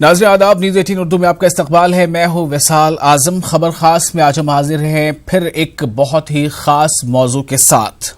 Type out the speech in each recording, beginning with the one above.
नाज़रीन आदाब, न्यूज़ 18 उर्दू में आपका इस्तकबाल है। मैं हूं विसाल आजम। खबर खास में आज हम हाजिर हैं फिर एक बहुत ही खास मौजू के साथ।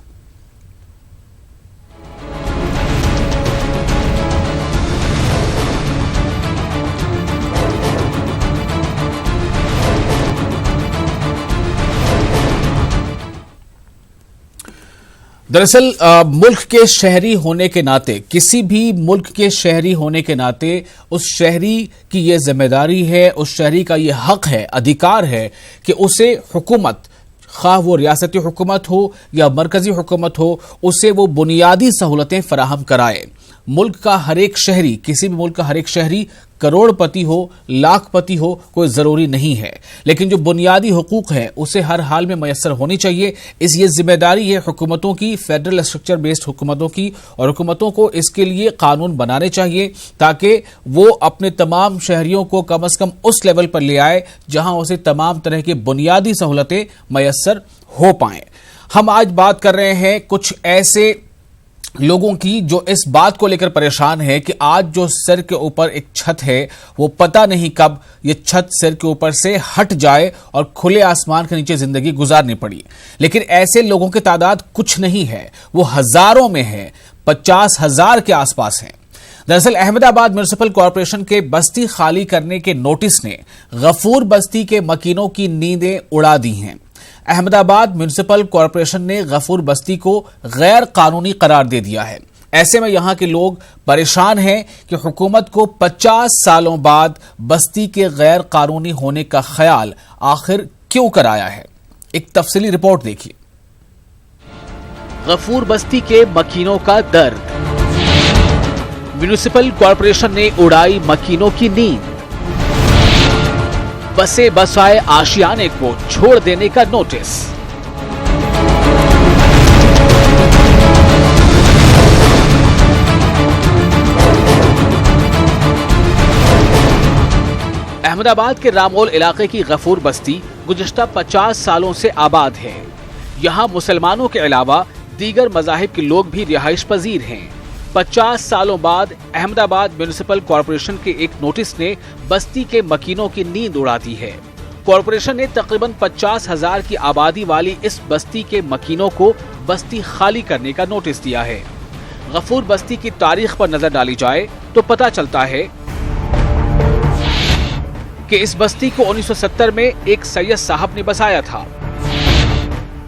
दरअसल मुल्क के शहरी होने के नाते, किसी भी मुल्क के शहरी होने के नाते उस शहरी की यह जिम्मेदारी है, उस शहरी का यह हक है, अधिकार है कि उसे हुकूमत, खा वो रियासती हुकूमत हो या मरकजी हुकूमत हो, उसे वो बुनियादी सहूलतें फराहम कराए। मुल्क का हर एक शहरी, किसी भी मुल्क का हर एक शहरी करोड़पति हो, लाखपति हो, कोई जरूरी नहीं है, लेकिन जो बुनियादी हुकूक है उसे हर हाल में मयसर होनी चाहिए। ये जिम्मेदारी है हुकूमतों की, फेडरल स्ट्रक्चर बेस्ड हुकूमतों की, और हुकूमतों को इसके लिए कानून बनाने चाहिए ताकि वो अपने तमाम शहरियों को कम अज कम उस लेवल पर ले आए जहां उसे तमाम तरह की बुनियादी सहूलतें मयसर हो पाए। हम आज बात कर रहे हैं कुछ ऐसे लोगों की जो इस बात को लेकर परेशान है कि आज जो सिर के ऊपर एक छत है, वो पता नहीं कब ये छत सिर के ऊपर से हट जाए और खुले आसमान के नीचे जिंदगी गुजारनी पड़ी। लेकिन ऐसे लोगों की तादाद कुछ नहीं है, वो हजारों में है, 50,000 के आसपास है। दरअसल अहमदाबाद म्युनिसिपल कॉरपोरेशन के बस्ती खाली करने के नोटिस ने गफूर बस्ती के मकीनों की नींदें उड़ा दी हैं। अहमदाबाद म्युनिसिपल कॉरपोरेशन ने गफूर बस्ती को गैर कानूनी करार दे दिया है। ऐसे में यहां के लोग परेशान हैं कि हुकूमत को 50 सालों बाद बस्ती के गैर कानूनी होने का ख्याल आखिर क्यों कराया है। एक तफसीली रिपोर्ट देखिए। गफूर बस्ती के मकीनों का दर्द, म्युनिसिपल कॉरपोरेशन ने उड़ाई मकीनों की नींद, बसे बसाए आशियाने को छोड़ देने का नोटिस। अहमदाबाद के रामोल इलाके की गफूर बस्ती गुज़श्ता 50 सालों से आबाद है। यहां मुसलमानों के अलावा दीगर मज़ाहिब के लोग भी रिहाइश पजीर हैं। 50 सालों बाद अहमदाबाद म्युनिसिपल कॉरपोरेशन के एक नोटिस ने बस्ती के मकीनों की नींद उड़ा दी है। कॉरपोरेशन ने तकरीबन 50,000 की आबादी वाली इस बस्ती के मकीनों को बस्ती खाली करने का नोटिस दिया है। गफूर बस्ती की तारीख पर नजर डाली जाए तो पता चलता है कि इस बस्ती को 1970 में एक सैयद साहब ने बसाया था।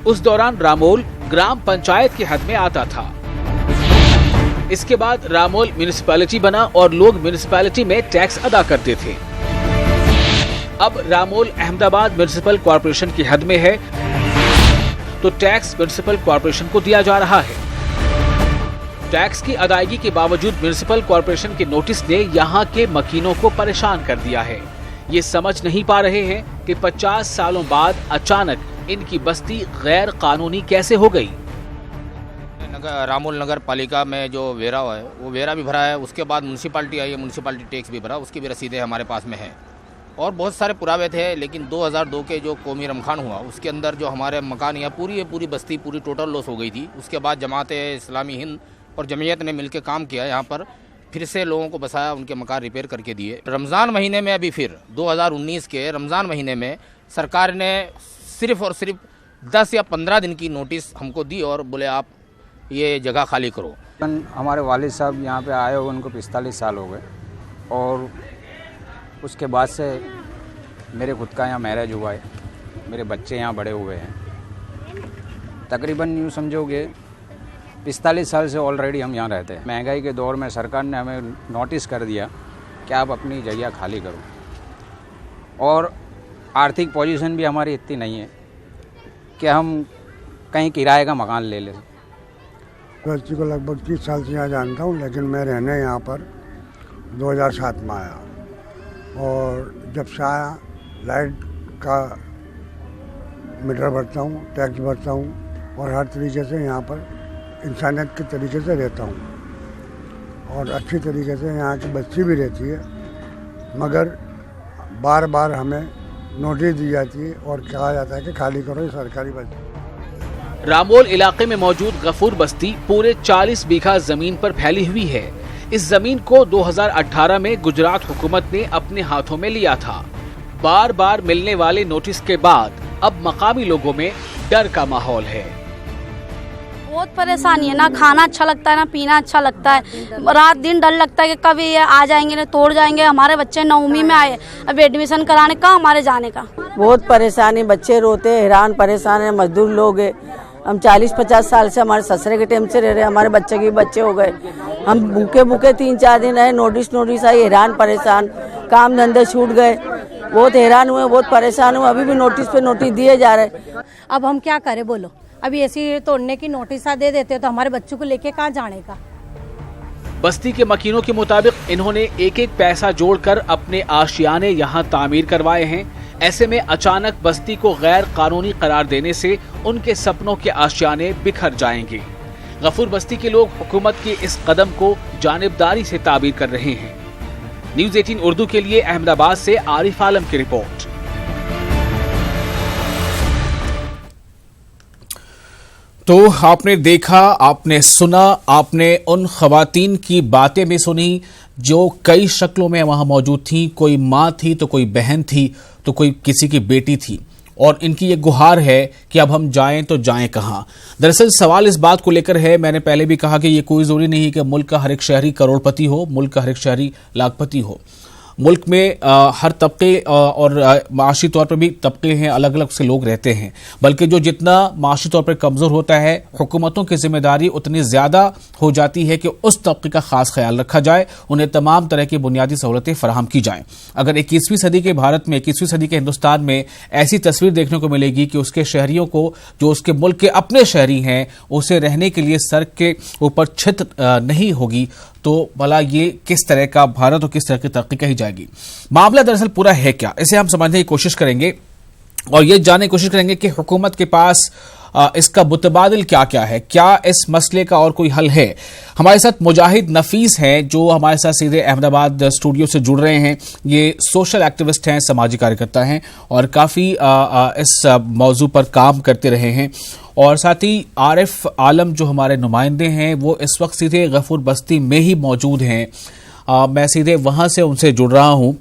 उस दौरान रामोल ग्राम पंचायत की हद में आता था। इसके बाद रामोल म्युनिसिपैलिटी बना और लोग म्युनिसिपैलिटी में टैक्स अदा करते थे। अब रामोल अहमदाबाद म्युनिसिपल कॉरपोरेशन की हद में है तो टैक्स म्युनिसिपल कॉरपोरेशन को दिया जा रहा है। टैक्स की अदायगी के बावजूद म्युनिसिपल कॉरपोरेशन के नोटिस ने यहाँ के मकीनों को परेशान कर दिया है। ये समझ नहीं पा रहे हैं कि 50 सालों बाद अचानक इनकी बस्ती गैर कानूनी कैसे हो गई। रामोल नगर पालिका में जो वेरा है वो वेरा भी भरा है, उसके बाद म्यूनसिपालिटी आई है, म्यूनसिपालिटी टैक्स भी भरा, उसकी भी रसीदें हमारे पास में हैं और बहुत सारे पुरावे थे। लेकिन 2002 के जो कौमी रमखान हुआ उसके अंदर जो हमारे मकान या पूरी बस्ती पूरी टोटल लॉस हो गई थी। उसके बाद जमात-ए-इस्लामी हिंद और जमीयत ने मिलकर काम किया, यहाँ पर फिर से लोगों को बसाया, उनके मकान रिपेयर करके दिए। रमज़ान महीने में अभी फिर 2019 के रमज़ान महीने में सरकार ने सिर्फ और सिर्फ 10 या 15 दिन की नोटिस हमको दी और बोले आप ये जगह खाली करो। हमारे वालिद साहब यहाँ पे आए हुए उनको 45 साल हो गए और उसके बाद से मेरे खुद का यहाँ मैरिज हुआ है, मेरे बच्चे यहाँ बड़े हुए हैं। तकरीबन यूँ समझोगे 45 साल से ऑलरेडी हम यहाँ रहते हैं। महंगाई के दौर में सरकार ने हमें नोटिस कर दिया कि आप अपनी जगह खाली करो और आर्थिक पोजीशन भी हमारी इतनी नहीं है कि हम कहीं किराए का मकान ले लें। बस्ती को लगभग 30 साल से यहाँ जानता हूँ, लेकिन मैं रहने यहाँ पर 2007 में आया और जब से आया लाइट का मीटर भरता हूँ, टैक्स भरता हूँ और हर तरीके से यहाँ पर इंसानियत के तरीके से रहता हूँ और अच्छी तरीके से यहाँ की बस्ती भी रहती है। मगर बार बार हमें नोटिस दी जाती है और कहा जाता है कि खाली करो ये सरकारी बस्ती। रामोल इलाके में मौजूद गफूर बस्ती पूरे 40 बीघा जमीन पर फैली हुई है। इस जमीन को 2018 में गुजरात हुकूमत ने अपने हाथों में लिया था। बार बार मिलने वाले नोटिस के बाद अब मकामी लोगों में डर का माहौल है। बहुत परेशानी है, ना खाना अच्छा लगता है ना पीना अच्छा लगता है। रात दिन डर लगता है कि कभी ये आ जाएंगे ना तोड़ जाएंगे। हमारे बच्चे 9वीं में आए, अब एडमिशन कराने का हमारे जाने का बहुत परेशानी, बच्चे रोते हैरान परेशान है। मजदूर लोग है, हम 40-50 साल से हमारे ससुरे के टाइम से रह रहे, हमारे बच्चे के बच्चे हो गए। हम भूखे 3-4 दिन रहे, नोटिस आई, हैरान परेशान, काम धंधे छूट गए, बहुत हैरान हुए, बहुत परेशान हुए। अभी भी नोटिस पे नोटिस दिए जा रहे। अब हम क्या करें बोलो, अभी ऐसी तोड़ने की नोटिस दे देते तो हमारे बच्चों को लेके कहाँ जाने का। बस्ती के मकीनों के मुताबिक इन्होंने एक एक पैसा जोड़कर अपने आशियाने यहाँ तामीर करवाए हैं। ऐसे में अचानक बस्ती को गैर कानूनी करार देने से उनके सपनों के आशियाने बिखर जाएंगे। गफूर बस्ती के लोग हुकूमत के इस कदम को जानिबदारी से ताबीर कर रहे हैं। न्यूज़ 18 उर्दू के लिए अहमदाबाद से आरिफ आलम की रिपोर्ट। तो आपने देखा, आपने सुना, आपने उन खवातीन की बातें भी सुनी जो कई शक्लों में वहां मौजूद थी। कोई माँ थी तो कोई बहन थी तो कोई किसी की बेटी थी, और इनकी ये गुहार है कि अब हम जाएं तो जाएं कहां। दरअसल सवाल इस बात को लेकर है, मैंने पहले भी कहा कि ये कोई जरूरी नहीं कि मुल्क का हर एक शहरी करोड़पति हो, मुल्क का हर एक शहरी लाखपति हो। मुल्क में हर तबके और माशी तौर पर भी तबके हैं, अलग अलग से लोग रहते हैं। बल्कि जो जितना माशी तौर पर कमज़ोर होता है, हुकूमतों की जिम्मेदारी उतनी ज़्यादा हो जाती है कि उस तबके का खास ख्याल रखा जाए, उन्हें तमाम तरह की बुनियादी सहूलतें फराहम की जाएं। अगर 21वीं सदी के भारत में, 21वीं सदी के हिंदुस्तान में ऐसी तस्वीर देखने को मिलेगी कि उसके शहरियों को, जो उसके मुल्क के अपने शहरी हैं, उसे रहने के लिए सर के ऊपर छत नहीं होगी, तो भला ये किस तरह का भारत और किस तरह की तरक्की कही जाएगी। मामला दरअसल पूरा है क्या, इसे हम समझने की कोशिश करेंगे और ये जानने की कोशिश करेंगे कि हुकूमत के पास इसका मुतबादिल क्या क्या है, क्या इस मसले का और कोई हल है। हमारे साथ मुजाहिद नफीस हैं जो हमारे साथ सीधे अहमदाबाद स्टूडियो से जुड़ रहे हैं। ये सोशल एक्टिविस्ट हैं, समाजी कार्यकर्ता हैं और काफ़ी इस मौजू पर काम करते रहे हैं। और साथ ही आरिफ आलम जो हमारे नुमाइंदे हैं वो इस वक्त सीधे गफूर बस्ती में ही मौजूद हैं। मैं सीधे वहाँ से उनसे जुड़ रहा हूँ।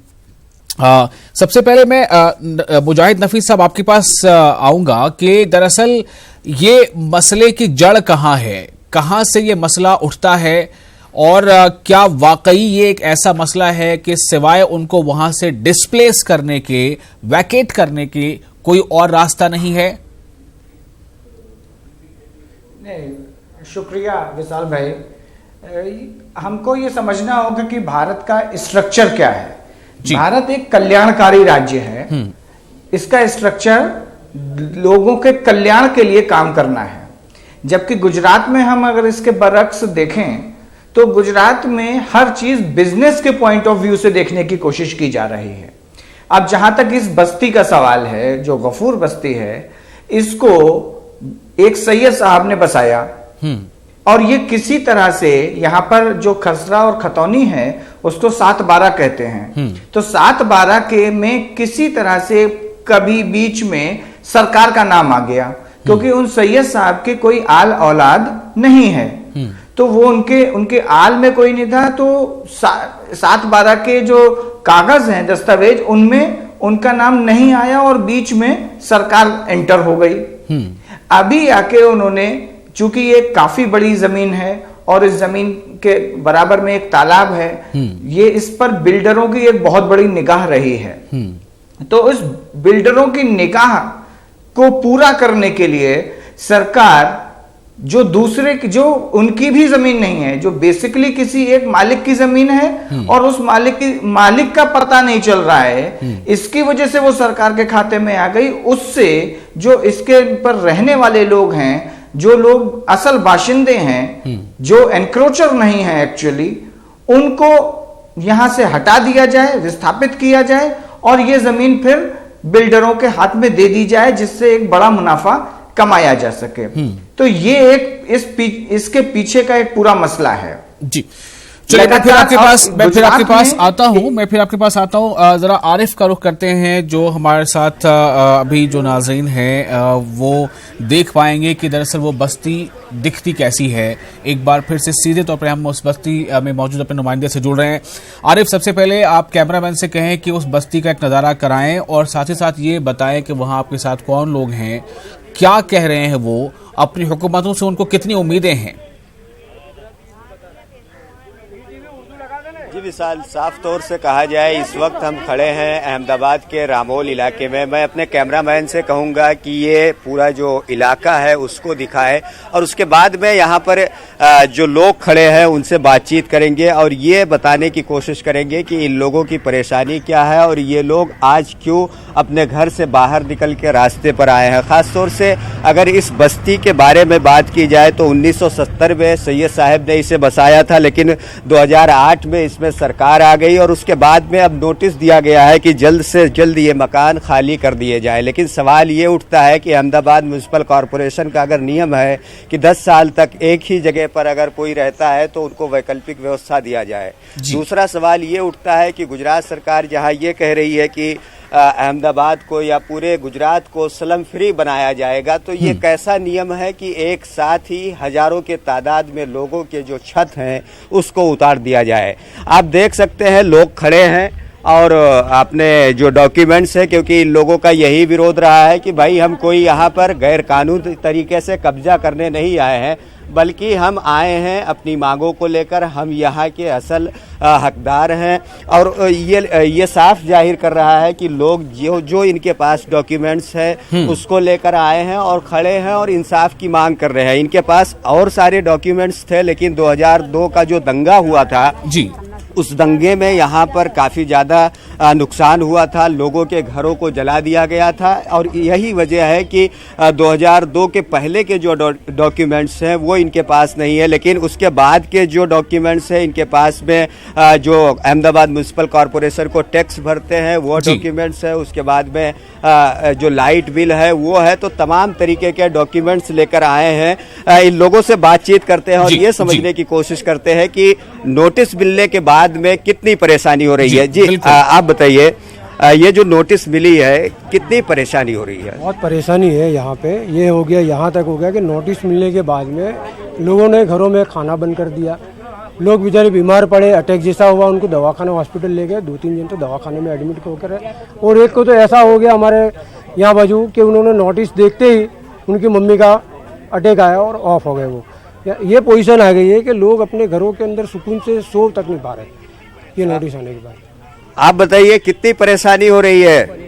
सबसे पहले मैं मुजाहिद नफीस साहब आपके पास आऊंगा कि दरअसल ये मसले की जड़ कहाँ है, कहाँ से ये मसला उठता है, और क्या वाकई ये एक ऐसा मसला है कि सिवाय उनको वहां से डिस्प्लेस करने के, वैकेट करने के कोई और रास्ता नहीं है? नहीं, शुक्रिया विशाल भाई। हमको ये समझना होगा कि भारत का स्ट्रक्चर क्या है। भारत एक कल्याणकारी राज्य है। इसका स्ट्रक्चर लोगों के कल्याण के लिए काम करना है। जबकि गुजरात में हम अगर इसके बरक्स देखें तो गुजरात में हर चीज बिजनेस के पॉइंट ऑफ व्यू से देखने की कोशिश की जा रही है। अब जहां तक इस बस्ती का सवाल है, जो गफूर बस्ती है, इसको एक सैयद साहब ने बसाया और ये किसी तरह से यहाँ पर जो खसरा और खतौनी है उसको 7/12 कहते हैं। तो 7/12 के में किसी तरह से कभी बीच में सरकार का नाम आ गया, क्योंकि उन सैयद साहब के कोई आल औलाद नहीं है। तो वो उनके आल में कोई नहीं था, तो 7/12 के जो कागज हैं, दस्तावेज, उनमें उनका नाम नहीं आया और बीच में सरकार एंटर हो गई। अभी आके उन्होंने, चूंकि ये काफी बड़ी जमीन है और इस जमीन के बराबर में एक तालाब है, ये इस पर बिल्डरों की एक बहुत बड़ी निगाह रही है। तो इस बिल्डरों की निगाह को पूरा करने के लिए सरकार जो दूसरे की, जो उनकी भी जमीन नहीं है, जो बेसिकली किसी एक मालिक की जमीन है और उस मालिक का पता नहीं चल रहा है, इसकी वजह से वो सरकार के खाते में आ गई। उससे जो इसके पर रहने वाले लोग हैं, जो लोग असल बाशिंदे हैं, जो एनक्रोचर नहीं है एक्चुअली, उनको यहां से हटा दिया जाए, विस्थापित किया जाए और ये जमीन फिर बिल्डरों के हाथ में दे दी जाए, जिससे एक बड़ा मुनाफा कमाया जा सके। तो ये एक इसके पीछे का एक पूरा मसला है। जी, चलिए मैं फिर आपके पास गुजरात आता हूँ जरा आरिफ का रुख करते हैं, जो हमारे साथ अभी जो नाज़रीन हैं वो देख पाएंगे कि दरअसल वो बस्ती दिखती कैसी है। एक बार फिर से सीधे तौर पर हम उस बस्ती में मौजूद अपने नुमाइंदे से जुड़ रहे हैं। आरिफ, सबसे पहले आप कैमरामैन से कहें कि उस बस्ती का एक नज़ारा कराएं और साथ ही साथ ये बताएं कि वहाँ आपके साथ कौन लोग हैं, क्या कह रहे हैं वो, अपनी हुकूमतों से उनको कितनी उम्मीदें हैं। जी विशाल, साफ तौर से कहा जाए इस वक्त हम खड़े हैं अहमदाबाद के रामोल इलाके में। मैं अपने कैमरामैन से कहूंगा कि ये पूरा जो इलाका है उसको दिखाए और उसके बाद में यहाँ पर जो लोग खड़े हैं उनसे बातचीत करेंगे और ये बताने की कोशिश करेंगे कि इन लोगों की परेशानी क्या है और ये लोग आज क्यों अपने घर से बाहर निकल के रास्ते पर आए हैं। ख़ास तौर से अगर इस बस्ती के बारे में बात की जाए तो 1970 में सैयद साहब ने इसे बसाया था, लेकिन 2008 में इसमें सरकार आ गई और उसके बाद में अब नोटिस दिया गया है कि जल्द से जल्द ये मकान खाली कर दिए जाए। लेकिन सवाल ये उठता है कि अहमदाबाद म्युनिसिपल कॉरपोरेशन का अगर नियम है कि 10 साल तक एक ही जगह पर अगर कोई रहता है तो उनको वैकल्पिक व्यवस्था दिया जाए। दूसरा सवाल ये उठता है कि गुजरात सरकार जहां ये कह रही है कि अहमदाबाद को या पूरे गुजरात को स्लम फ्री बनाया जाएगा, तो ये कैसा नियम है कि एक साथ ही हजारों के तादाद में लोगों के जो छत हैं उसको उतार दिया जाए। आप देख सकते हैं लोग खड़े हैं और अपने जो डॉक्यूमेंट्स है, क्योंकि इन लोगों का यही विरोध रहा है कि भाई हम कोई यहाँ पर गैर कानूनी तरीके से कब्जा करने नहीं आए हैं, बल्कि हम आए हैं अपनी मांगों को लेकर। हम यहाँ के असल हकदार हैं और ये साफ जाहिर कर रहा है कि लोग जो इनके पास डॉक्यूमेंट्स है उसको लेकर आए हैं और खड़े हैं और इंसाफ की मांग कर रहे हैं। इनके पास और सारे डॉक्यूमेंट्स थे, लेकिन 2002 का जो दंगा हुआ था जी, उस दंगे में यहाँ पर काफ़ी ज़्यादा नुकसान हुआ था, लोगों के घरों को जला दिया गया था और यही वजह है कि 2002 के पहले के जो डॉक्यूमेंट्स हैं वो इनके पास नहीं है। लेकिन उसके बाद के जो डॉक्यूमेंट्स हैं इनके पास में जो अहमदाबाद म्युनिसिपल कॉरपोरेशन को टैक्स भरते हैं वो डॉक्यूमेंट्स है, उसके बाद में जो लाइट बिल है वो है, तो तमाम तरीके के डॉक्यूमेंट्स लेकर आए हैं। इन लोगों से बातचीत करते हैं और ये समझने की कोशिश करते हैं कि नोटिस मिलने के बाद में कितनी परेशानी हो रही है। जी आप बताइए, ये जो नोटिस मिली है कितनी परेशानी हो रही है? बहुत परेशानी है यहाँ पे। ये हो गया, यहाँ तक हो गया कि नोटिस मिलने के बाद में लोगों ने घरों में खाना बंद कर दिया, लोग बेचारे बीमार पड़े, अटैक जैसा हुआ, उनको दवाखाना हॉस्पिटल ले गए, 2-3 दिन तो दवाखाने में एडमिट होकर है। और एक को तो ऐसा हो गया हमारे यहाँ बाजू कि उन्होंने नोटिस देखते ही उनकी मम्मी का अटैक आया और ऑफ हो गए। वो ये पोजीशन आ गई है कि लोग अपने घरों के अंदर सुकून से सो तक नहीं पा रहे ये नोटिस आने के बाद। आप बताइए कितनी परेशानी हो रही है?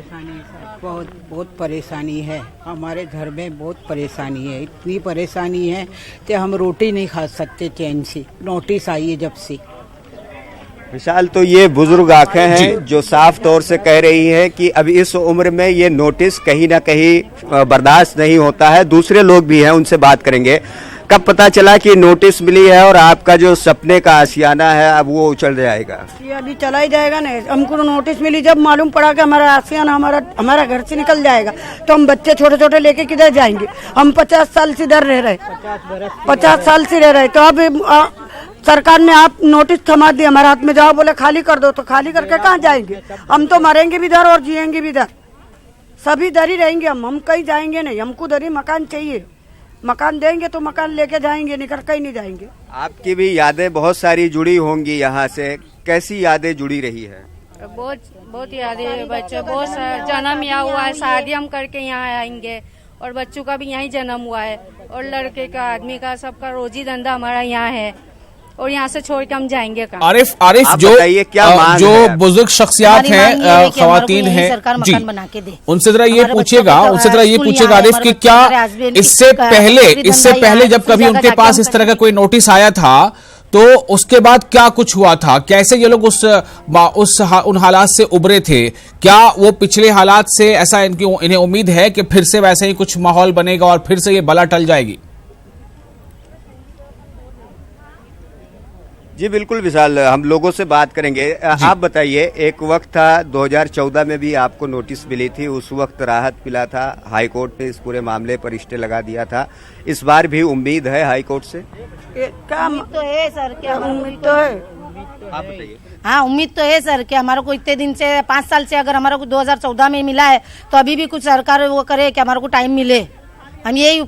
बहुत परेशानी है, हमारे घर में बहुत परेशानी है। इतनी परेशानी है कि हम रोटी नहीं खा सकते चैन से, नोटिस आई है जब से। विशाल, तो ये बुजुर्ग आंखें हैं जो साफ तौर से कह रही हैं कि अब इस उम्र में ये नोटिस कहीं ना कहीं बर्दाश्त नहीं होता है। दूसरे लोग भी हैं, उनसे बात करेंगे। कब पता चला कि नोटिस मिली है और आपका जो सपने का आशियाना है अब वो उछल जाएगा? ये अभी चला ही जाएगा ना। हमको नोटिस मिली जब मालूम पड़ा कि हमारा आशियाना हमारा घर से निकल जाएगा, तो हम बच्चे छोटे छोटे लेके किधर जाएंगे? हम 50 साल से इधर रह रहे, 50 साल से रह रहे, तो अब सरकार ने आप नोटिस थमा दिया हमारे हाथ में, जाओ बोले खाली कर दो, तो खाली करके कहाँ जाएंगे? हम तो मरेंगे भी इधर और जिएंगे भी इधर, सभी इधर ही रहेंगे। हम कहीं जाएंगे नहीं, हमको इधर ही मकान चाहिए। मकान देंगे तो मकान लेके जाएंगे, निकल कहीं नहीं जाएंगे। आपकी भी यादें बहुत सारी जुड़ी होंगी यहाँ से, कैसी यादें जुड़ी रही है? बहुत यादें, बच्चे बहुत जन्म यहाँ हुआ है, शादी हम करके यहाँ आएंगे और बच्चों का भी यहीं जन्म हुआ है और लड़के का, आदमी का, सबका रोजी धंधा हमारा यहाँ है और यहाँ से छोड़ के हम जाएंगे कहाँ? आरिफ जो बुजुर्ग शख्सियात हैं, खवातीन हैं जी, उनसे जरा ये पूछिएगा आरिफ कि क्या इससे पहले जब कभी उनके पास इस तरह का कोई नोटिस आया था तो उसके बाद क्या कुछ हुआ था? कैसे ये लोग उन हालात से उबरे थे? क्या वो पिछले हालात से ऐसा इन्हें उम्मीद है कि फिर से वैसे ही कुछ माहौल बनेगा और फिर से ये बला टल जाएगी? जी बिल्कुल विशाल, हम लोगों से बात करेंगे। आप बताइए, एक वक्त था 2014 में भी आपको नोटिस मिली थी, उस वक्त राहत मिला था, हाई कोर्ट ने इस पूरे मामले पर स्टे लगा दिया था। इस बार भी उम्मीद है हाई कोर्ट से? क्या तो है सर, क्या उम्मीद तो है, आप बताइए। हाँ, उम्मीद तो है सर कि हमारे को इतने दिन से 5 साल से अगर हमारे को 2014 में मिला है तो अभी भी कुछ सरकार वो करे कि हमारे को टाइम मिले। हम यही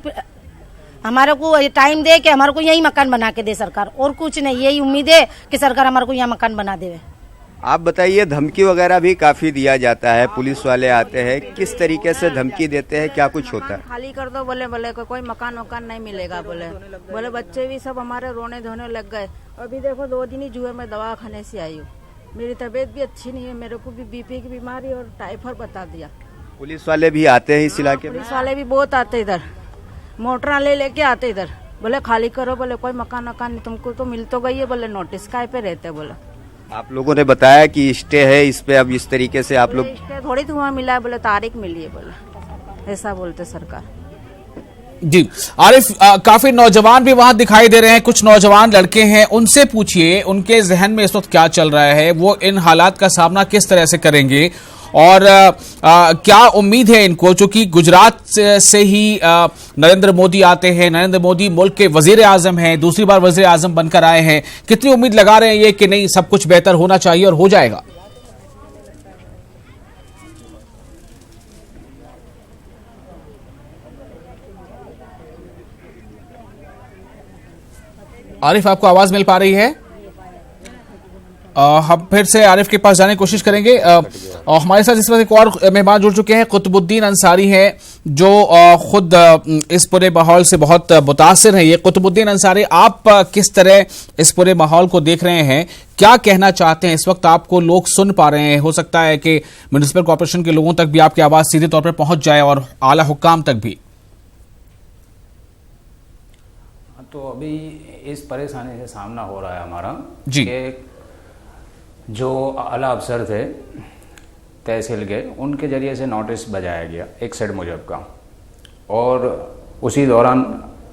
हमारे को टाइम दे कि हमारे को यही मकान बना के दे सरकार, और कुछ नहीं। यही उम्मीद है कि सरकार हमारे को यहाँ मकान बना दे। आप बताइए, धमकी वगैरह भी काफी दिया जाता है, पुलिस वाले आते हैं, किस तरीके से धमकी देते हैं, क्या कुछ होता है? खाली कर दो बोले कोई मकान वकान नहीं मिलेगा बोले बच्चे भी सब हमारे रोने धोने लग गए। अभी देखो 2 दिन ही जुए में दवा खाने से आई हूँ, मेरी तबीयत भी अच्छी नहीं है, मेरे को भी बीपी की बीमारी और टाइफाइड बता दिया। पुलिस वाले भी आते हैं इस इलाके में? पुलिस वाले भी बहुत आते इधर, मोटर लेके आते इधर, बोले खाली करो, बोले कोई मकान वकान नहीं, तुमको तो मिल तो गई है, बोले नोटिस काय पे रहते। बोले आप लोगों ने बताया कि स्टे है इस पे, अब इस तरीके से आप लोग थोड़ी धुआं मिला है, बोले तारीख मिली है, बोले ऐसा बोलते सरकार। जी आरिफ, काफी नौजवान भी वहां दिखाई दे रहे हैं, कुछ नौजवान लड़के हैं, उनसे पूछिए उनके जहन में इस वक्त क्या चल रहा है, वो इन हालात का सामना किस तरह से करेंगे और क्या उम्मीद है इनको, चूंकि गुजरात से ही नरेंद्र मोदी आते हैं, नरेंद्र मोदी मुल्क के वजीर आजम हैं, दूसरी बार वजीर आजम बनकर आए हैं, कितनी उम्मीद लगा रहे हैं ये कि नहीं सब कुछ बेहतर होना चाहिए और हो जाएगा? आरिफ, आपको आवाज मिल पा रही है? हम फिर से आरिफ के पास जाने की कोशिश करेंगे। और हमारे साथ इस वक्त एक और मेहमान जुड़ चुके हैं, कुतुबुद्दीन अंसारी हैं, जो खुद इस पूरे माहौल से बहुत मुतासिर हैं। ये कुतुबुद्दीन अंसारी, आप किस तरह इस पूरे माहौल को देख रहे हैं, क्या कहना चाहते हैं? इस वक्त आपको लोग सुन पा रहे हैं, हो सकता है कि म्युनिसिपल कॉर्पोरेशन के लोगों तक भी आपकी आवाज सीधे तौर पर पहुंच जाए और आला हुक्काम तक भी। तो अभी इस परेशानी से सामना हो रहा है हमारा जी, कि जो आला अफसर थे तहसील के, उनके जरिए से नोटिस बजाया गया एक सेट मुजब का, और उसी दौरान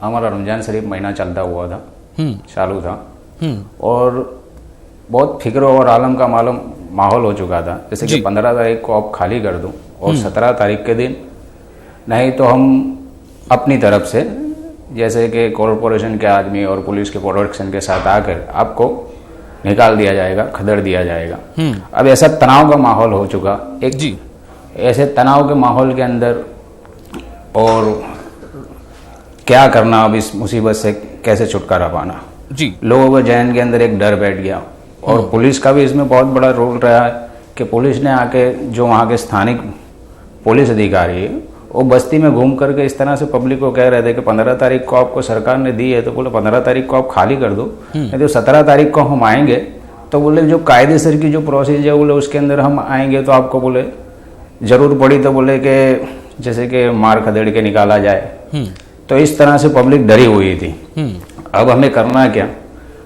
हमारा रमजान शरीफ महीना चलता हुआ था, चालू था, और बहुत फिक्र और आलम का मालूम माहौल हो चुका था, जैसे कि 15 तारीख को आप खाली कर दो और 17 तारीख के दिन नहीं तो हम अपनी तरफ से, जैसे कि कॉरपोरेशन के आदमी और पुलिस के प्रोटेक्शन के साथ आकर आपको निकाल दिया जाएगा, खदेड़ दिया जाएगा। अब ऐसा तनाव का माहौल हो चुका एक जी, ऐसे तनाव के माहौल के अंदर और क्या करना, अब इस मुसीबत से कैसे छुटकारा पाना जी, लोगों के जहन के अंदर एक डर बैठ गया। और पुलिस का भी इसमें बहुत बड़ा रोल रहा है कि पुलिस ने आके, जो वहाँ के स्थानिक पुलिस अधिकारी है, वो बस्ती में घूम करके इस तरह से पब्लिक को कह रहे थे कि 15 तारीख को आपको सरकार ने दी है, तो बोले 15 तारीख को आप खाली कर दो, नहीं तो 17 तारीख को हम आएंगे, तो बोले जो कायदेसर की जो प्रोसीजर है बोले उसके अंदर हम आएंगे, तो आपको बोले जरूर पड़ी तो बोले कि जैसे कि मार खदेड़ के निकाला जाए। तो इस तरह से पब्लिक डरी हुई थी। अब हमें करना क्या?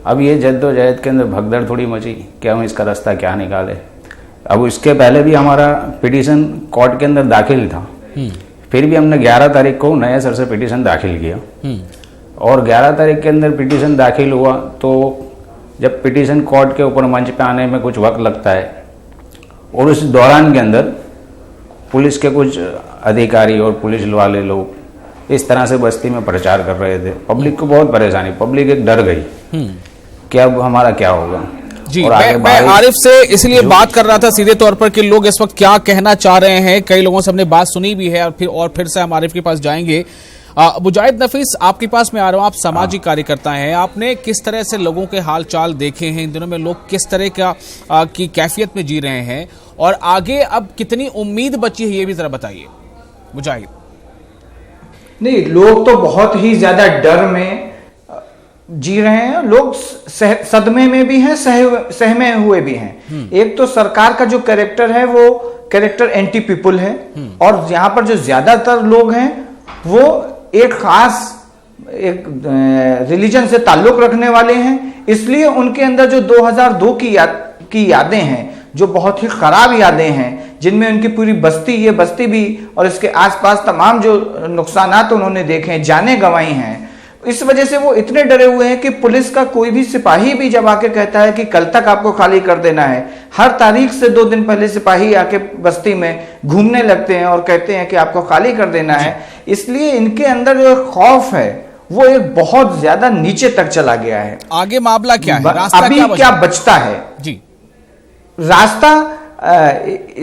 अब ये जद्दोजहद के अंदर भगदड़ थोड़ी मची कि हम इसका रास्ता क्या निकाले। अब इसके पहले भी हमारा पिटीशन कोर्ट के अंदर दाखिल था, फिर भी हमने 11 तारीख को नए सर से पिटीशन दाखिल किया, और 11 तारीख के अंदर पिटीशन दाखिल हुआ, तो जब पिटीशन कोर्ट के ऊपर मंच पे आने में कुछ वक्त लगता है, और उस दौरान के अंदर पुलिस के कुछ अधिकारी और पुलिस वाले लोग इस तरह से बस्ती में प्रचार कर रहे थे। पब्लिक को बहुत परेशानी, पब्लिक एक डर गई कि अब हमारा क्या होगा। जी, मैं आरिफ से इसलिए बात कर रहा था सीधे तौर पर कि लोग इस वक्त क्या कहना चाह रहे हैं। कई लोगों से हमने बात सुनी भी है और फिर से हम आरिफ के पास जाएंगे। मुजाहिद नफीस, आपके पास मैं आ रहा हूँ, आप सामाजिक कार्यकर्ता हैं, आपने किस तरह से लोगों के हाल चाल देखे हैं, इन दिनों में लोग किस तरह की कैफियत में जी रहे हैं, और आगे अब कितनी उम्मीद बची है, ये भी जरा बताइए मुजाहिद। नहीं, लोग तो बहुत ही ज्यादा डर में जी रहे हैं, लोग सदमे में भी हैं, सहमे हुए भी हैं। एक तो सरकार का जो कैरेक्टर है वो कैरेक्टर एंटी पीपुल है, और यहाँ पर जो ज्यादातर लोग हैं वो एक खास एक रिलीजन से ताल्लुक रखने वाले हैं, इसलिए उनके अंदर जो 2002 की यादें हैं, जो बहुत ही खराब यादें हैं, जिनमें उनकी पूरी बस्ती, ये बस्ती भी और इसके आसपास तमाम जो नुकसानात उन्होंने देखे हैं, जानें गंवाई हैं, इस वजह से वो इतने डरे हुए हैं कि पुलिस का कोई भी सिपाही भी जब आके कहता है कि कल तक आपको खाली कर देना है, हर तारीख से 2 दिन पहले सिपाही आके बस्ती में घूमने लगते हैं और कहते हैं कि आपको खाली कर देना है। इसलिए इनके अंदर जो खौफ है वो एक बहुत ज्यादा नीचे तक चला गया है। आगे मामला क्या है, रास्ता अभी क्या बचता है? जी, रास्ता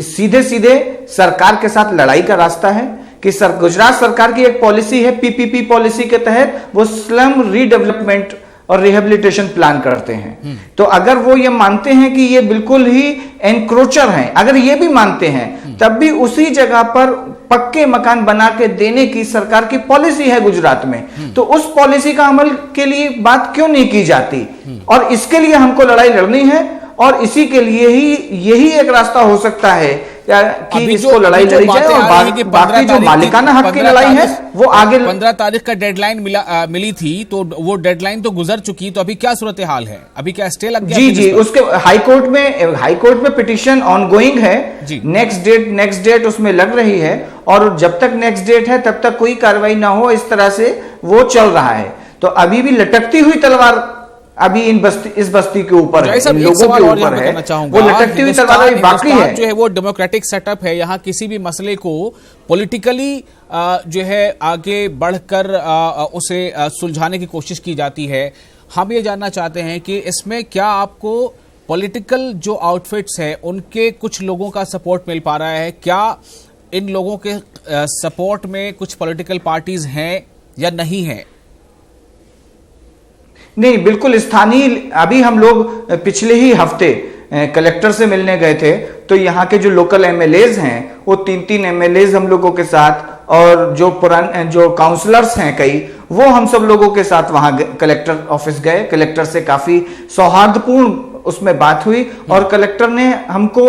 सीधे सीधे सरकार के साथ लड़ाई का रास्ता है कि गुजरात सरकार की एक पॉलिसी है, पीपीपी पॉलिसी के तहत वो स्लम रीडेवलपमेंट और रिहेबिलिटेशन प्लान करते हैं। तो अगर वो ये मानते हैं कि ये बिल्कुल ही एनक्रोचर हैं, अगर ये भी मानते हैं, तब भी उसी जगह पर पक्के मकान बना के देने की सरकार की पॉलिसी है गुजरात में। तो उस पॉलिसी का अमल के लिए बात क्यों नहीं की जाती? और इसके लिए हमको लड़ाई लड़नी है और इसी के लिए ही यही एक रास्ता हो सकता है कि इसको लड़ाई लड़ी जाए और बाकी जो मालिकाना हक की लड़ाई है वो आगे। 15 तारीख का डेडलाइन मिली थी, तो वो डेडलाइन तो गुजर चुकी, तो अभी क्या सूरत हाल है? अभी क्या स्टे लग गया? जी, उसके हाईकोर्ट में पिटीशन ऑनगोइंग है, नेक्स्ट डेट उसमें लग रही है और जब तक नेक्स्ट डेट है तब तक कोई कार्रवाई ना हो, इस तरह से वो चल रहा है। तो अभी भी लटकती हुई तलवार अभी इस बस्ती के ऊपर है, इन लोगों के ऊपर है, वो लटकती हुई तलवार अभी बाकी है। जो है वो डेमोक्रेटिक सेटअप है, यहाँ किसी भी मसले को पॉलिटिकली जो है आगे बढ़कर उसे सुलझाने की कोशिश की जाती है। हम ये जानना चाहते हैं कि इसमें क्या आपको पॉलिटिकल जो आउटफिट्स है उनके कुछ लोगों का सपोर्ट मिल पा रहा है? क्या इन लोगों के सपोर्ट में कुछ पॉलिटिकल पार्टीज हैं या नहीं है? नहीं, बिल्कुल स्थानीय। अभी हम लोग पिछले ही हफ्ते कलेक्टर से मिलने गए थे, तो यहाँ के जो लोकल एमएलएज हैं वो 3 एमएलएज हम लोगों के साथ, और जो काउंसलर्स हैं कई, वो हम सब लोगों के साथ वहां कलेक्टर ऑफिस गए। कलेक्टर से काफी सौहार्दपूर्ण उसमें बात हुई और कलेक्टर ने हमको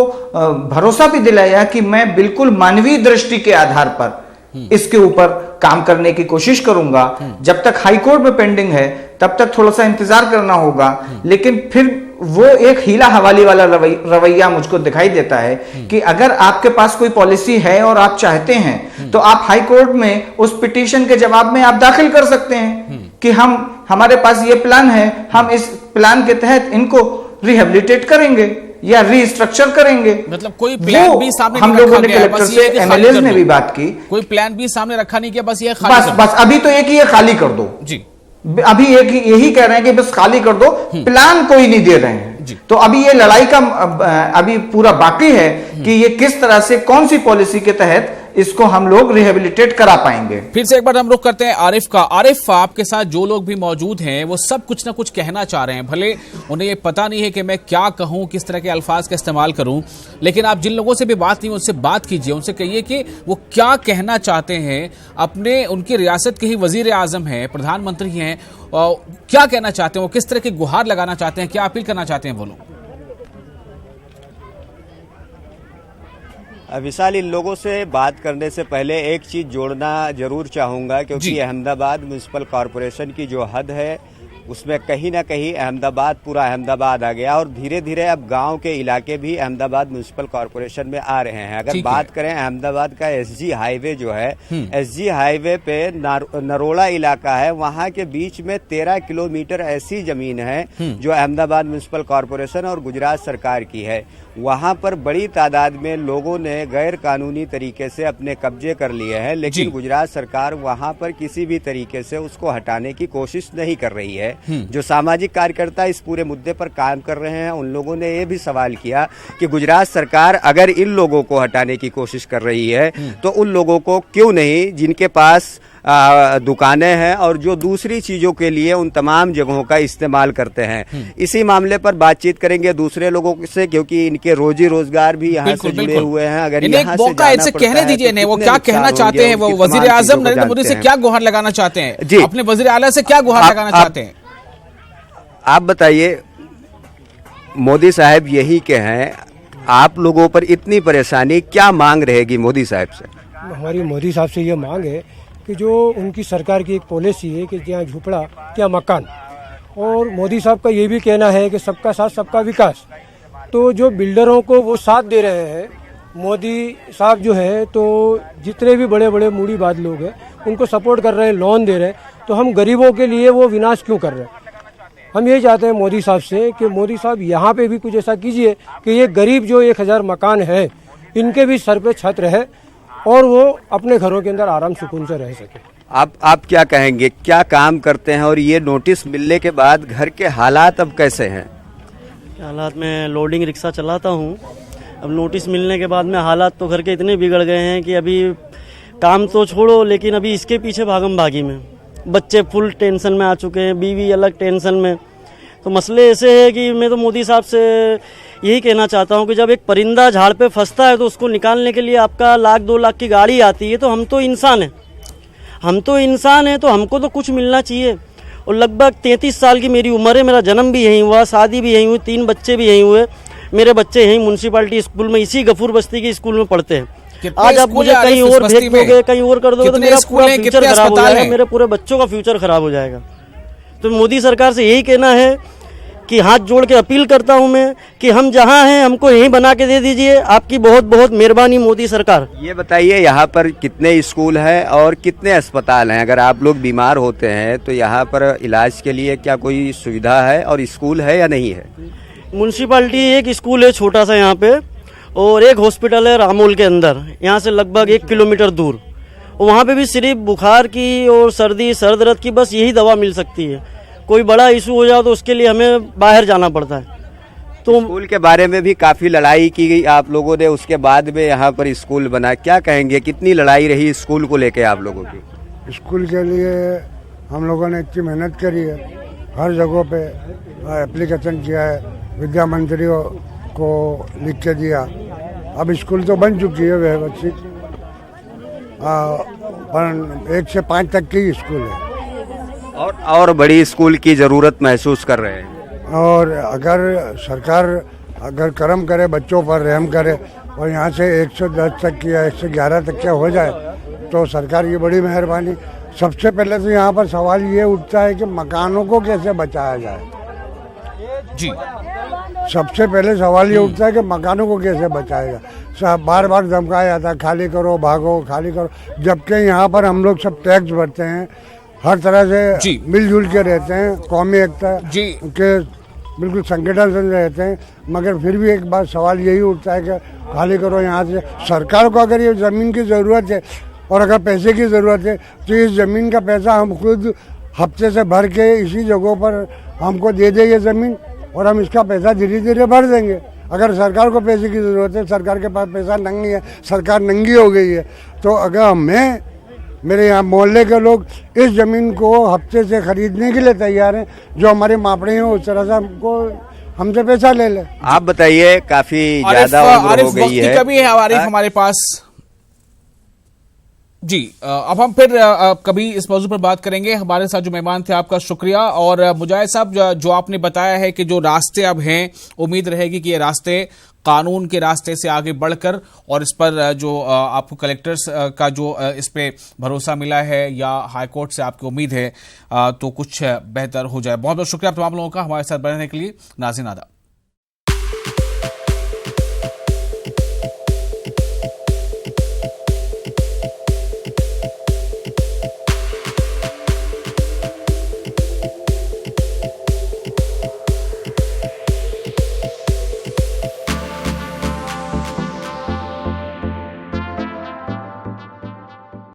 भरोसा भी दिलाया कि मैं बिल्कुल मानवीय दृष्टि के आधार पर इसके ऊपर काम करने की कोशिश करूंगा। जब तक हाईकोर्ट में पेंडिंग है तब तक थोड़ा सा इंतजार करना होगा, लेकिन फिर वो एक हीला हवाली वाला रवैया मुझको दिखाई देता है कि अगर आपके पास कोई पॉलिसी है और आप चाहते हैं तो आप हाई कोर्ट में उस पिटीशन के जवाब में आप दाखिल कर सकते हैं कि हमारे पास ये प्लान है, हम इस प्लान के तहत इनको रिहेबिलिटेट करेंगे या रीस्ट्रक्चर करेंगे। मतलब कोई प्लान भी सामने हम लोगों ने कलेक्टर से एमएलएज ने भी बात की, कोई प्लान भी सामने रखा नहीं किया, बस ये खाली बस अभी तो एक ही खाली कर दो जी। अभी एक यही कह रहे हैं कि बस खाली कर दो, प्लान कोई नहीं दे रहे हैं। तो अभी ये लड़ाई का अभी पूरा बाकी है कि ये किस तरह से कौन सी पॉलिसी के तहत इसको हम लोग रिहेबिलिटेट करा पाएंगे। फिर से एक बार हम रुख करते हैं आरिफ का। आरिफ, आपके साथ जो लोग भी मौजूद हैं वो सब कुछ ना कुछ कहना चाह रहे हैं, भले उन्हें ये पता नहीं है कि मैं क्या कहूं, किस तरह के अल्फाज का इस्तेमाल करूं, लेकिन आप जिन लोगों से भी बात नहीं, उनसे बात कीजिए, उनसे कहिए कि वो क्या कहना चाहते हैं। अपने उनकी रियासत के ही वजीर आजम हैं, प्रधानमंत्री हैं, क्या कहना चाहते हैं, वो किस तरह की गुहार लगाना चाहते हैं, क्या अपील करना चाहते हैं वो लोग? विशाल, इन लोगों से बात करने से पहले एक चीज जोड़ना जरूर चाहूंगा, क्योंकि अहमदाबाद म्युनिसिपल कॉरपोरेशन की जो हद है उसमें कहीं ना कहीं अहमदाबाद, पूरा अहमदाबाद आ गया और धीरे धीरे अब गांव के इलाके भी अहमदाबाद म्युनिसिपल कॉरपोरेशन में आ रहे हैं। अगर बात करें अहमदाबाद का एसजी हाईवे जो है, एसजी हाईवे पे नरोड़ा इलाका है, वहां के बीच में 13 किलोमीटर ऐसी जमीन है जो अहमदाबाद म्युनिसिपल कॉरपोरेशन और गुजरात सरकार की है। वहां पर बड़ी तादाद में लोगों ने गैर कानूनी तरीके से अपने कब्जे कर लिए हैं, लेकिन गुजरात सरकार वहां पर किसी भी तरीके से उसको हटाने की कोशिश नहीं कर रही है। जो सामाजिक कार्यकर्ता इस पूरे मुद्दे पर काम कर रहे हैं, उन लोगों ने ये भी सवाल किया कि गुजरात सरकार अगर इन लोगों को हटाने की कोशिश कर रही है तो उन लोगों को क्यों नहीं, जिनके पास दुकानें हैं और जो दूसरी चीजों के लिए उन तमाम जगहों का इस्तेमाल करते हैं। इसी मामले पर बातचीत करेंगे दूसरे लोगों से, क्योंकि इनके रोजी रोजगार भी यहाँ से जुड़े हुए हैं। अगर यहाँ से जाना कहने दीजिए नहीं, वो क्या कहना चाहते हैं, वो वजीर आजम नरेंद्र मोदी से क्या गुहार लगाना चाहते हैं जी, अपने वजीर आला से क्या गुहार लगाना चाहते हैं, आप बताइए। मोदी साहब यही के हैं, आप लोगों पर इतनी परेशानी, क्या मांग रहेगी मोदी साहब से? हमारी मोदी साहब से ये मांग है कि जो उनकी सरकार की एक पॉलिसी है कि जहाँ झुपड़ा क्या मकान, और मोदी साहब का ये भी कहना है कि सबका साथ सबका विकास, तो जो बिल्डरों को वो साथ दे रहे हैं मोदी साहब जो है, तो जितने भी बड़े बड़े मूड़ीबाज लोग हैं उनको सपोर्ट कर रहे हैं, लोन दे रहे हैं, तो हम गरीबों के लिए वो विनाश क्यों कर रहे हैं? हम ये चाहते हैं मोदी साहब से कि मोदी साहब यहाँ पे भी कुछ ऐसा कीजिए कि ये गरीब जो 1000 मकान है इनके भी सर पे छत रहे और वो अपने घरों के अंदर आराम सुकून से रह सके। आप क्या कहेंगे, क्या काम करते हैं और ये नोटिस मिलने के बाद घर के हालात अब कैसे हैं? हालात में लोडिंग रिक्शा चलाता हूँ। अब नोटिस मिलने के बाद में हालात तो घर के इतने बिगड़ गए हैं कि अभी काम तो छोड़ो, लेकिन अभी इसके पीछे भागम भागी में बच्चे फुल टेंशन में आ चुके हैं, बीवी अलग टेंशन में। तो मसले ऐसे है कि मैं तो मोदी साहब से यही कहना चाहता हूँ कि जब एक परिंदा झाड़ पे फंसता है तो उसको निकालने के लिए आपका 1-2 लाख की गाड़ी आती है। तो हम तो इंसान हैं, तो हमको तो कुछ मिलना चाहिए। और लगभग 33 साल की मेरी उम्र है, मेरा जन्म भी यहीं हुआ, शादी भी यहीं हुई, 3 बच्चे भी यहीं हुए। मेरे बच्चे यहीं म्यूनसिपालिटी स्कूल में, इसी गफूर बस्ती के स्कूल में पढ़ते हैं। आज आप मुझे कहीं और भेज दोगे, कहीं और कर दोगे तो मेरा पूरा फ्यूचर खराब हो जाएगा, मेरे पूरे बच्चों का फ्यूचर खराब हो जाएगा। तो मोदी सरकार से यही कहना है कि हाथ जोड़ के अपील करता हूं मैं कि हम जहां हैं हमको यहीं बना के दे दीजिए। आपकी बहुत बहुत मेहरबानी मोदी सरकार। ये बताइए यहाँ पर कितने स्कूल हैं और कितने अस्पताल हैं? अगर आप लोग बीमार होते हैं तो यहाँ पर इलाज के लिए क्या कोई सुविधा है और स्कूल है या नहीं है? म्यूनसिपालिटी एक स्कूल है छोटा सा यहाँ पे, और एक हॉस्पिटल है रामोल के अंदर, यहाँ से लगभग 1 किलोमीटर दूर। वहाँ पे भी सिर्फ बुखार की और सर्दी सर दर्द की बस यही दवा मिल सकती है। कोई बड़ा इशू हो जाए तो उसके लिए हमें बाहर जाना पड़ता है। तो स्कूल के बारे में भी काफी लड़ाई की गई आप लोगों ने, उसके बाद में यहाँ पर स्कूल बना। क्या कहेंगे, कितनी लड़ाई रही स्कूल को लेके आप लोगों की? स्कूल के लिए हम लोगों ने इतनी मेहनत करी है, हर जगह पे एप्लीकेशन किया है, विद्या मंत्री को लिख के दिया। अब स्कूल तो बन चुकी है व्यवस्थित, पर 1 से 5 तक की स्कूल है और बड़ी स्कूल की जरूरत महसूस कर रहे हैं। और अगर सरकार अगर करम करे, बच्चों पर रहम करे और यहाँ से 110 तक की या 111 तक का हो जाए तो सरकार की बड़ी मेहरबानी। सबसे पहले तो यहाँ पर सवाल ये उठता है कि मकानों को कैसे बचाया जाए जी। सबसे पहले सवाल ये उठता है कि मकानों को कैसे बचाया जाए। सब बार बार धमकाया जाता है खाली करो, भागो, खाली करो, जबकि यहाँ पर हम लोग सब टैक्स भरते हैं, हर तरह से मिलजुल के रहते हैं, कौमी एकता के बिल्कुल संगठन से रहते हैं। मगर फिर भी एक बात सवाल यही उठता है कि खाली करो यहाँ से। सरकार को अगर ये ज़मीन की ज़रूरत है और अगर पैसे की ज़रूरत है तो इस ज़मीन का पैसा हम खुद हफ्ते से भर के इसी जगहों पर हमको दे दे ये ज़मीन, और हम इसका पैसा धीरे धीरे भर देंगे। अगर सरकार को पैसे की ज़रूरत है, सरकार के पास पैसा नहीं है, सरकार नंगी हो गई है, तो अगर मेरे यहाँ मोहल्ले के लोग इस ज़मीन को हफ्ते से खरीदने के लिए तैयार हैं, जो हमारे मापड़े हैं उस तरह से हमसे पैसा ले ले। आप बताइए, काफी ज्यादा उम्र हो गई है। कभी है आरिफ हमारे पास जी। अब हम फिर कभी इस मौजू पर बात करेंगे। हमारे साथ जो मेहमान थे आपका शुक्रिया। और मुजाहिद साहब, जो आपने बताया है कि जो रास्ते अब हैं, उम्मीद रहेगी कि ये रास्ते कानून के रास्ते से आगे बढ़कर, और इस पर जो आपको कलेक्टर्स का जो इस पे भरोसा मिला है या हाईकोर्ट से आपकी उम्मीद है, तो कुछ बेहतर हो जाए। बहुत बहुत शुक्रिया तमाम लोगों का हमारे साथ रहने के लिए। नाज़रीन आदाब।